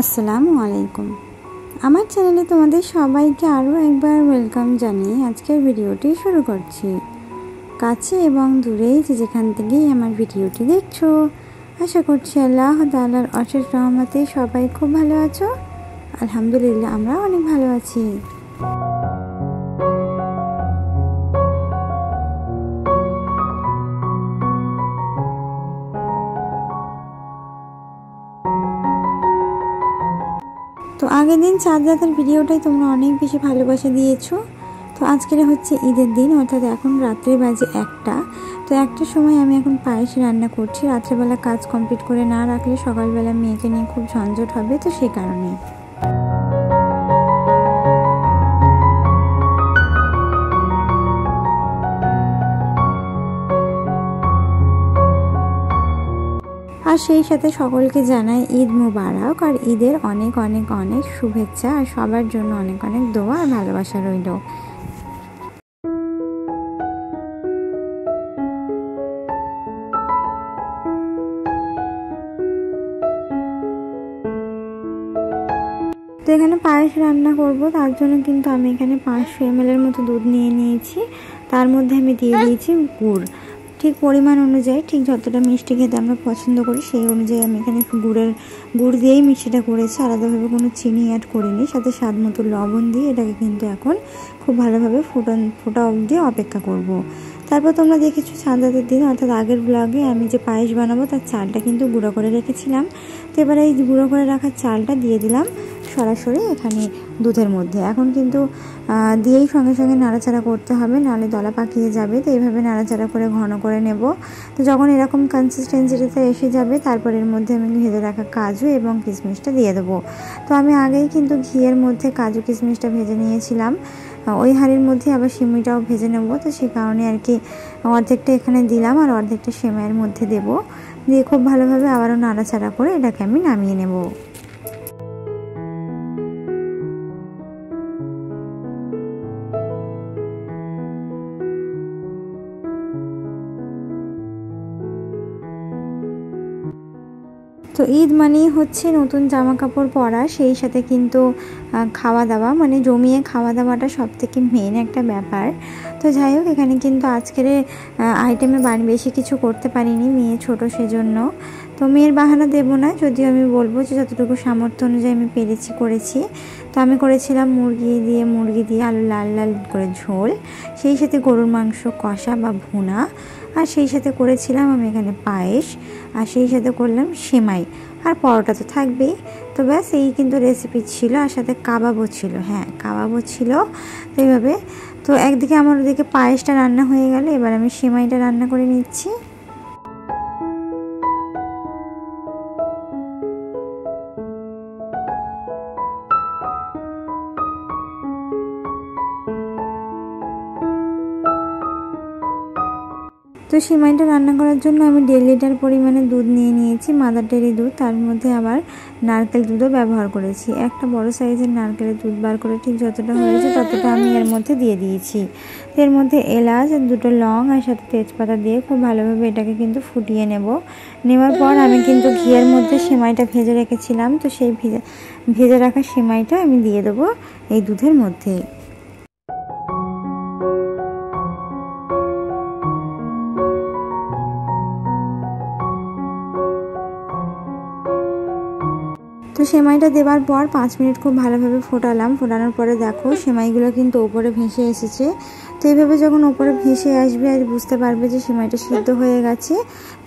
আসসালামু আলাইকুম। আমার চ্যানেলে তোমাদের সবাইকে আরও একবার ওয়েলকাম জানিয়ে আজকের ভিডিওটি শুরু করছি। কাছে এবং দূরে যেখান থেকেই আমার ভিডিওটি দেখছো, আশা করছি আল্লাহ তাআলার অশেষ রহমতে সবাই খুব ভালো আছো। আলহামদুলিল্লাহ, আমরা অনেক ভালো আছি। তো আগের দিন চাঁদ রাতের ভিডিওটাই তোমরা অনেক বেশি ভালোবাসা দিয়েছো। তো আজকের হচ্ছে ঈদের দিন, অর্থাৎ এখন রাত্রে বাজে 1টা। তো 1টার সময় আমি এখন পায়েস রান্না করছি। রাত্রেবেলা কাজ কমপ্লিট করে না রাখলে সকালবেলা মেয়েকে নিয়ে খুব ঝঞ্ঝট হবে, তো সেই কারণে। আর সেই সাথে সকলকে জানাই ঈদ মুবারক আর ঈদের অনেক অনেক অনেক শুভেচ্ছা, আর সবার জন্য অনেক অনেক দোয়া আর ভালোবাসা রইল। তো এখানে পায়েস রান্না করব, তার জন্য কিন্তু আমি এখানে 500 ml এর মতো দুধ নিয়ে নিয়েছি। তার মধ্যে আমি দিয়ে দিয়েছি গুড়, ঠিক পরিমাণ অনুযায়ী, ঠিক যতটা মিষ্টি খেতে আমরা পছন্দ করি সেই অনুযায়ী আমি এখানে গুড় দিয়েই মিষ্টিটা করেছি, আলাদাভাবে কোনো চিনি অ্যাড করিনি। সাথে স্বাদ মতো লবণ দিয়ে এটাকে কিন্তু এখন খুব ভালোভাবে ফোটা অবধি অপেক্ষা করব। তারপর তোমরা দেখেছো চাঁদ রাতের দিন, অর্থাৎ আগের ব্লগে আমি যে পায়েস বানাবো তার চালটা কিন্তু গুঁড়ো করে রেখেছিলাম। তো এবারে এই গুঁড়ো করে রাখার চালটা দিয়ে দিলাম সরাসরি এখানে দুধের মধ্যে। এখন কিন্তু দিয়েই সঙ্গে সঙ্গে নাড়াচাড়া করতে হবে, নাহলে দলা পাকিয়ে যাবে। তো এইভাবে নাড়াচাড়া করে ঘন করে নেব। তো যখন এরকম কনসিস্টেন্সিতে এসে যাবে, তারপর এর মধ্যে আমি ভেজে রাখা কাজু এবং কিশমিশটা দিয়ে দেবো। তো আমি আগেই কিন্তু ঘিয়ের মধ্যে কাজু কিশমিশটা ভেজে নিয়েছিলাম, ওই হাঁড়ির মধ্যে আবার সিমুইটাও ভেজে নেব। তো সেই কারণে আর কি অর্ধেকটা এখানে দিলাম আর অর্ধেকটা সেমাইয়ের মধ্যে দেব। দিয়ে খুব ভালোভাবে আবারও নাড়াচাড়া করে এটাকে আমি নামিয়ে নেব। তো ঈদ মানেই হচ্ছে নতুন জামা কাপড় পরা, সেই সাথে কিন্তু খাওয়া দাওয়া, মানে জমিয়ে খাওয়া দাওয়াটা সব থেকে মেন একটা ব্যাপার। তো যাই হোক, এখানে কিন্তু আজকের আইটেমে বেশি কিছু করতে পারিনি, মেয়ে ছোট সেজন্য। তো মেয়ের বাহানা দেবো না, যদিও আমি বলবো যে যতটুকু সামর্থ্য অনুযায়ী আমি করেছি। তো আমি করেছিলাম মুরগি দিয়ে আলু লাল লাল করে ঝোল, সেই সাথে গরুর মাংস কষা বা ভুনা, আর সেই সাথে করেছিলাম আমি এখানে পায়েস, আর সেই সাথে করলাম সেমাই, আর পরোটা তো থাকবেই। তো ব্যাস এই কিন্তু রেসিপি ছিল, আর সাথে কাবাবও ছিল। কাবাবও ছিল। তো এইভাবে তো একদিকে আমার ওদিকে পায়েসটা রান্না হয়ে গেল, এবার আমি সেমাইটা রান্না করে নিচ্ছি। তো সেমাইটা রান্না করার জন্য আমি 1.5 লিটার পরিমাণে দুধ নিয়ে নিয়েছি, মাদার ডেয়ারি দুধ। তার মধ্যে আবার নারকেল দুধও ব্যবহার করেছি। একটা বড় সাইজের নারকেলের দুধ বার করে ঠিক যতটা হয়েছে ততটা আমি এর মধ্যে দিয়ে দিয়েছি। এর মধ্যে এলাচ, 2টো লং আর সাথে তেজপাতা দিয়ে খুব ভালোভাবে এটাকে কিন্তু ফুটিয়ে নেওয়ার পর আমি কিন্তু ঘিয়ের মধ্যে সেমাইটা ভেজে রেখেছিলাম। তো সেই ভেজে রাখা সেমাইটা আমি দিয়ে দেবো এই দুধের মধ্যে। তো সেমাইটা দেওয়ার পর 5 মিনিট খুব ভালোভাবে ফোটানোর পরে দেখো সেমাইগুলো কিন্তু ওপরে ভেসে এসেছে। তো এইভাবে যখন ওপরে ভেসে আসবে আর বুঝতে পারবে যে সেমাইটা সিদ্ধ হয়ে গেছে,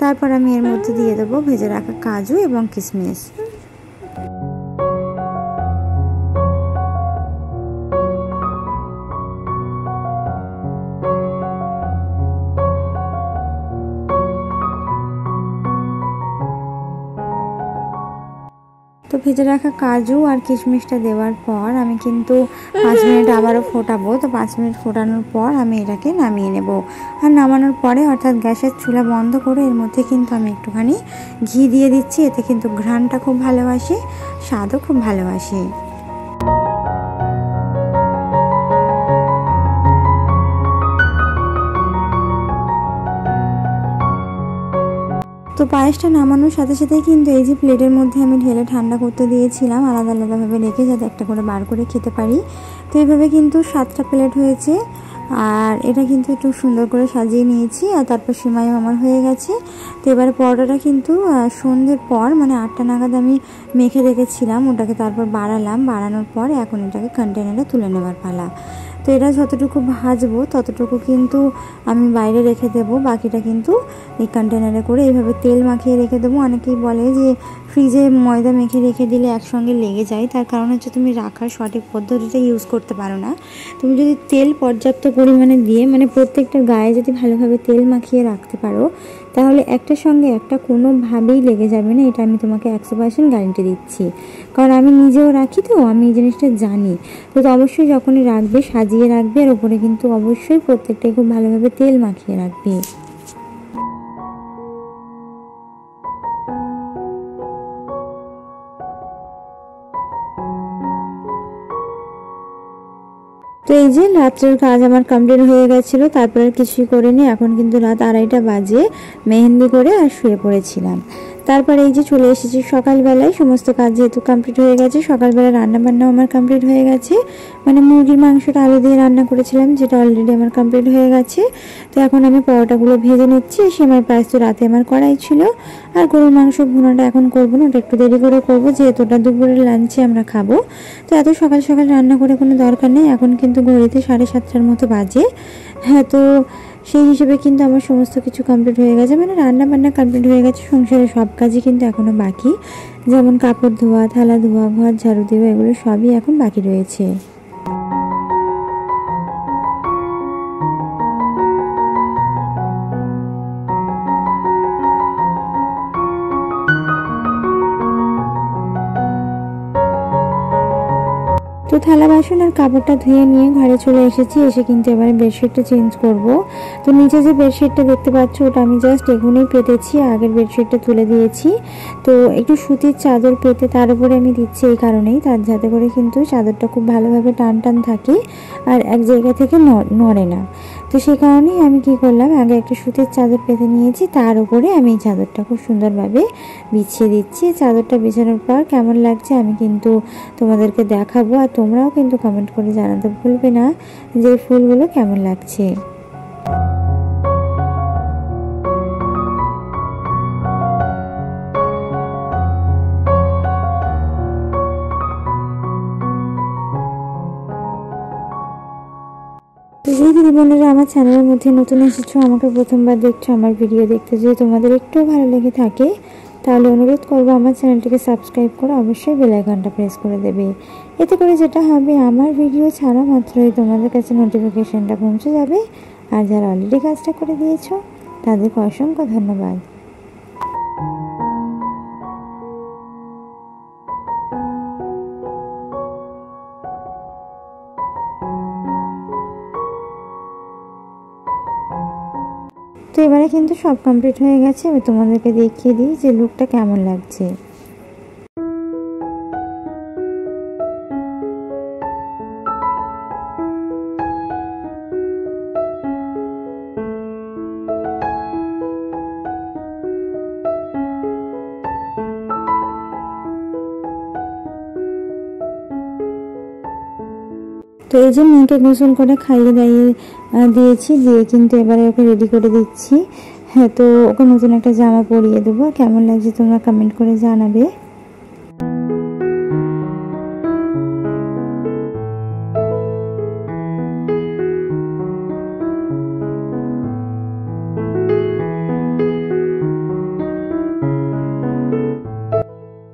তারপর আমি এর মধ্যে দিয়ে দেবো ভেজে রাখা কাজু এবং কিশমিশ। তো ভেজে রাখা কাজু আর কিশমিশটা দেওয়ার পর আমি কিন্তু 5 মিনিট আবারও ফোটাবো। তো 5 মিনিট ফোটানোর পর আমি এটাকে নামিয়ে নেব। আর নামানোর পরে, অর্থাৎ গ্যাসের চুলা বন্ধ করে এর মধ্যে কিন্তু আমি একটুখানি ঘি দিয়ে দিচ্ছি। এতে কিন্তু ঘ্রাণটা খুব ভালো আসে, স্বাদও খুব ভালো আসে। তো তো পায়েসটা নামানোর সাথে সাথেই কিন্তু এই যে প্লেটের মধ্যে আমি ঢেলে ঠান্ডা করতে দিয়েছিলাম, আলাদা আলাদাভাবে রেখে যাতে একটা করে বার করে খেতে পারি। তো এইভাবে কিন্তু 7টা প্লেট হয়েছে। আর এটা কিন্তু একটু সুন্দর করে সাজিয়ে নিয়েছি, আর তারপর সিমাইও আমার হয়ে গেছে। তো এবারে পরোটাটা কিন্তু সন্ধ্যের পর মানে 8টা নাগাদ আমি মেখে রেখেছিলাম, ওটাকে তারপর বাড়ানোর পর এখন এটাকে কন্টেনারে তুলে নেওয়ার পালা। তো এটা যতটুকু ভাজবো ততটুকু কিন্তু আমি বাইরে রেখে দেবো, বাকিটা কিন্তু এই কন্টেনারে করে এইভাবে তেল মাখিয়ে রেখে দেবো। অনেকেই বলে যে ফ্রিজে ময়দা মেখে রেখে দিলে একসঙ্গে লেগে যায়, তার কারণ হচ্ছে তুমি রাখার সঠিক পদ্ধতিটা ইউজ করতে পারো না। তুমি যদি তেল পর্যাপ্ত পরিমাণে দিয়ে মানে প্রত্যেকটার গায়ে যদি ভালোভাবে তেল মাখিয়ে রাখতে পারো, তাহলে একটার সঙ্গে একটা কোনোভাবেই লেগে যাবে না, এটা আমি তোমাকে 100% গ্যারান্টি দিচ্ছি। কারণ আমি নিজেও রাখি, তো আমি এই জিনিসটা জানি। তো অবশ্যই যখনই রাখবে সাজিয়ে রাখবে, আর ওপরে কিন্তু অবশ্যই প্রত্যেকটাই খুব ভালোভাবে তেল মাখিয়ে রাখবে। তো এই যে রাত্রের কাজ আমার কমপ্লিট হয়ে গেছিলো, তারপরে কিছুই করিনি। এখন কিন্তু রাত 2:30টা বাজে, মেহেন্দি করে আর শুয়ে পড়েছিলাম। তারপরে এই যে চলে এসেছি সকালবেলায়, সমস্ত কাজ যেহেতু কমপ্লিট হয়ে গেছে, সকালবেলা রান্নাবান্নাও আমার কমপ্লিট হয়ে গেছে। মানে মুরগির মাংসটা আলু দিয়ে রান্না করেছিলাম, যেটা অলরেডি আমার কমপ্লিট হয়ে গেছে। তো এখন আমি পরোটাগুলো ভেজে নিচ্ছি। সেমাই পায়েস তো রাতে আমার করাই ছিল। আর গরুর মাংস ভুনাটা এখন করবো না, ওটা একটু দেরি করে করবো, যেহেতু ওটা দুপুরের লাঞ্চে আমরা খাবো। তো এত সকাল সকাল রান্না করে কোনো দরকার নেই। এখন কিন্তু ঘড়িতে 7:30টার মতো বাজে। হ্যাঁ, তো সেই হিসেবে কিন্তু আমার সমস্ত কিছু কমপ্লিট হয়ে গেছে, মানে রান্না বান্না কমপ্লিট হয়ে গেছে। সংসারের সব কাজই কিন্তু এখনও বাকি, যেমন কাপড় ধোয়া, থালা ধোয়া, ঘর ঝাড়ু দেওয়া, এগুলো সবই এখন বাকি রয়েছে। তো থালা বাসন আর কাপড়টা ধুয়ে নিয়ে ঘরে চলে এসেছি। এসে কিন্তু এবারে বেডশিটটা চেঞ্জ করব। তো নিচে যে বেডশিটটা দেখতে পাচ্ছ, ওটা আমি জাস্ট এখনই পেতেছি, আগের বেডশিটটা তুলে দিয়েছি। তো একটু সুতির চাদর পেতে তার উপরে আমি দিচ্ছি এই কারণেই, তার যাতে করে কিন্তু চাদরটা খুব ভালোভাবে টান টান থাকে আর এক জায়গা থেকে নড়ে না। তো সেই কারণেই আমি কি করলাম, আগে একটা সুতির চাদর পেতে নিয়েছি, তার উপরে আমি এই চাদরটা খুব সুন্দরভাবে বিছিয়ে দিচ্ছি। চাদরটা বিছানোর পর কেমন লাগছে আমি কিন্তু তোমাদেরকে দেখাবো, আর তোমরাও কিন্তু কমেন্ট করে জানাতে ভুলবে না যে ফুলগুলো কেমন লাগছে। তো যেই দিদি বোনেরা আমার চ্যানেলের মধ্যে নতুন এসেছো, আমাকে প্রথমবার দেখছো, আমার ভিডিও দেখতে যদি তোমাদের একটু ভালো লেগে থাকে, তাহলে অনুরোধ করবো আমার চ্যানেলটিকে সাবস্ক্রাইব করে অবশ্যই বেল আইকনটা প্রেস করে দেবে। এতে করে যেটা হবে, আমার ভিডিও ছাড়া মাত্রই তোমাদের কাছে নোটিফিকেশনটা পৌঁছে যাবে। আর যারা অলরেডি কাজটা করে দিয়েছো তাদেরকে অসংখ্য ধন্যবাদ। তো এবারে কিন্তু সব কমপ্লিট হয়ে গেছে। আমি তোমাদেরকে দেখিয়ে দিই যে লুকটা কেমন লাগছে। তো এই যে মেয়েকে গোসল করে খাইয়ে দাইয়ে দিয়েছি, দিয়ে কিন্তু এবারে ওকে রেডি করে দিচ্ছি। হ্যাঁ, তো ওকে নতুন একটা জামা পরিয়ে দেবো। কেমন লাগছে তোমরা কমেন্ট করে জানাবে।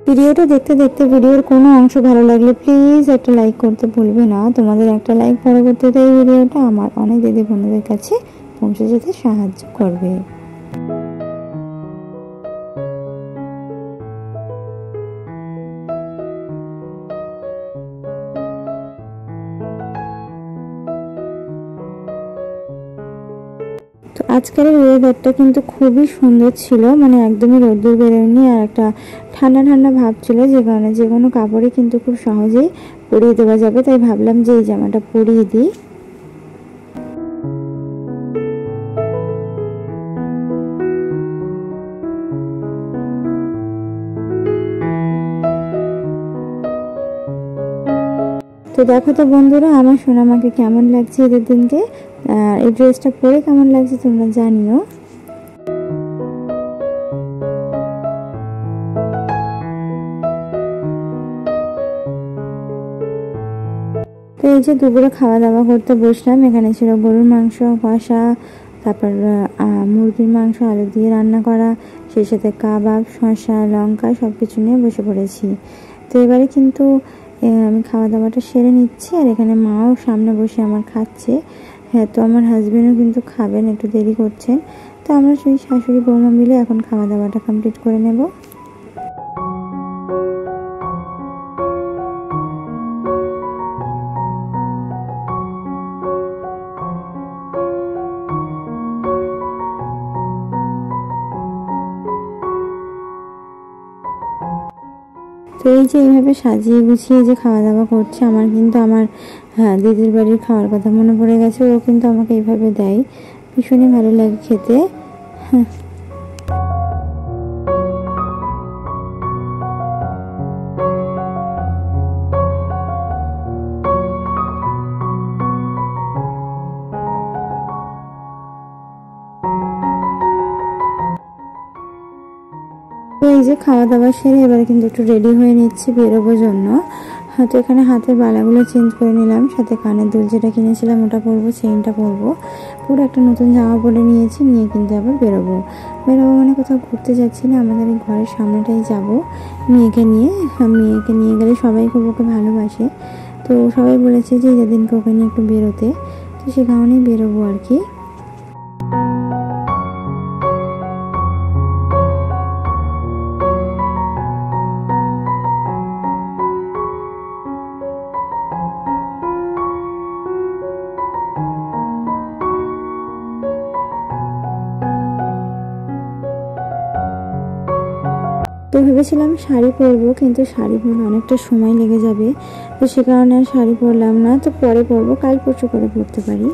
ভিডিওটা দেখতে দেখতে ভিডিওর কোনো অংশ ভালো লাগলে প্লিজ একটা লাইক করতে ভুলবে না। তোমাদের একটা লাইক পরবর্তীতে এই ভিডিওটা আমার অনেক দিদি বোনদের কাছে পৌঁছে যেতে সাহায্য করবে। তো আজকের ওয়েদারটা কিন্তু খুবই সুন্দর ছিল, মানে একদমই রোদ্দুর বেরোয়নি, আর একটা ঠান্ডা ঠান্ডা ভাব ছিল, যে কারণে যে কোনো কাপড়ই কিন্তু খুব সহজেই পরিয়ে দেওয়া যাবে। তাই ভাবলাম যে এই জামাটা পরিয়ে দিই। তো তো দেখো তো বন্ধুরা আমার সোনামাকে কেমন লাগছে ঈদের দিনকে, আর এই ড্রেসটা পরে কেমন লাগছে তোমরা জানিও। তো এই যে দুপুরে খাওয়া দাওয়া করতে বসলাম। এখানে ছিল গরুর মাংস কষা, তারপর মুরগির মাংস আলু দিয়ে রান্না করা, সেই সাথে কাবাব, শসা, লঙ্কা সব কিছু নিয়ে বসে পড়েছি। তো এবারে কিন্তু আমি খাওয়া দাওয়াটা সেরে নিচ্ছি, আর এখানে মাও সামনে বসে আমার খাচ্ছে। হ্যাঁ, তো আমার হাজবেন্ডও কিন্তু খাবেন, একটু দেরি করছেন। তো আমরা সেই শাশুড়ি বৌমা মিলে এখন খাওয়া দাওয়াটা কমপ্লিট করে নেব। তো এই যে এইভাবে সাজিয়ে গুছিয়ে যে খাওয়া দাওয়া করছে, আমার কিন্তু আমার দিদির বাড়ির খাওয়ার কথা মনে পড়ে গেছে। ও কিন্তু আমাকে এইভাবে দেয়, ভীষণই ভালো লাগে খেতে। তো এই যে খাওয়া দাওয়া সেরে এবারে কিন্তু একটু রেডি হয়ে নিচ্ছি বেরোবার জন্য। তো এখানে হাতের বালাগুলো চেঞ্জ করে নিলাম, সাথে কানের দুল যেটা কিনেছিলাম ওটা পরবো, চেইনটা পরবো, পুরো একটা নতুন জামা পরে নিয়েছি। নিয়ে কিন্তু আবার বেরোবো মানে কোথাও ঘুরতে যাচ্ছি না, আমাদের এই ঘরের সামনেটাই যাব মেয়েকে নিয়ে। মেয়েকে নিয়ে গেলে সবাই খুব ওকে ভালোবাসে, তো সবাই বলেছে যে যেদিনকে ওকে নিয়ে একটু বেরোতে, তো সে কারণেই বেরোবো আর কি। তো ভেবেছিলাম শাড়ি পরবো, কিন্তু শাড়ি পরলে অনেকটা সময় লেগে যাবে, তো সে কারণে আর শাড়ি পরলাম না। তো পরে পরবো, কাল পরশু করে পরতে পারি।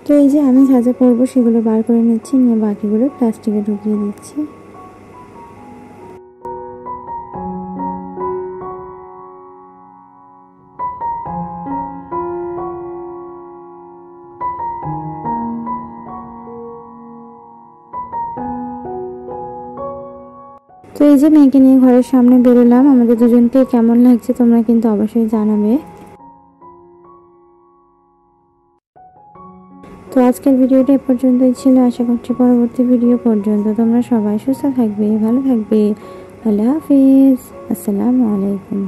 তো এই যে আমি যা যা পরবো সেগুলো বার করে নিচ্ছি, নিয়ে বাকিগুলো প্লাস্টিকে ঢুকিয়ে দিচ্ছি। তো এই যে মেয়েকে নিয়ে ঘরের সামনে বেরোলাম। আমাদের দুজনকে কেমন লাগছে তোমরা কিন্তু অবশ্যই জানাবে। তো আজকের ভিডিওটা এ পর্যন্তই ছিল। আশা করছি পরবর্তী ভিডিও পর্যন্ত তোমরা সবাই সুস্থ থাকবে, ভালো থাকবে। আল্লাহ হাফিজ, আসসালামু আলাইকুম।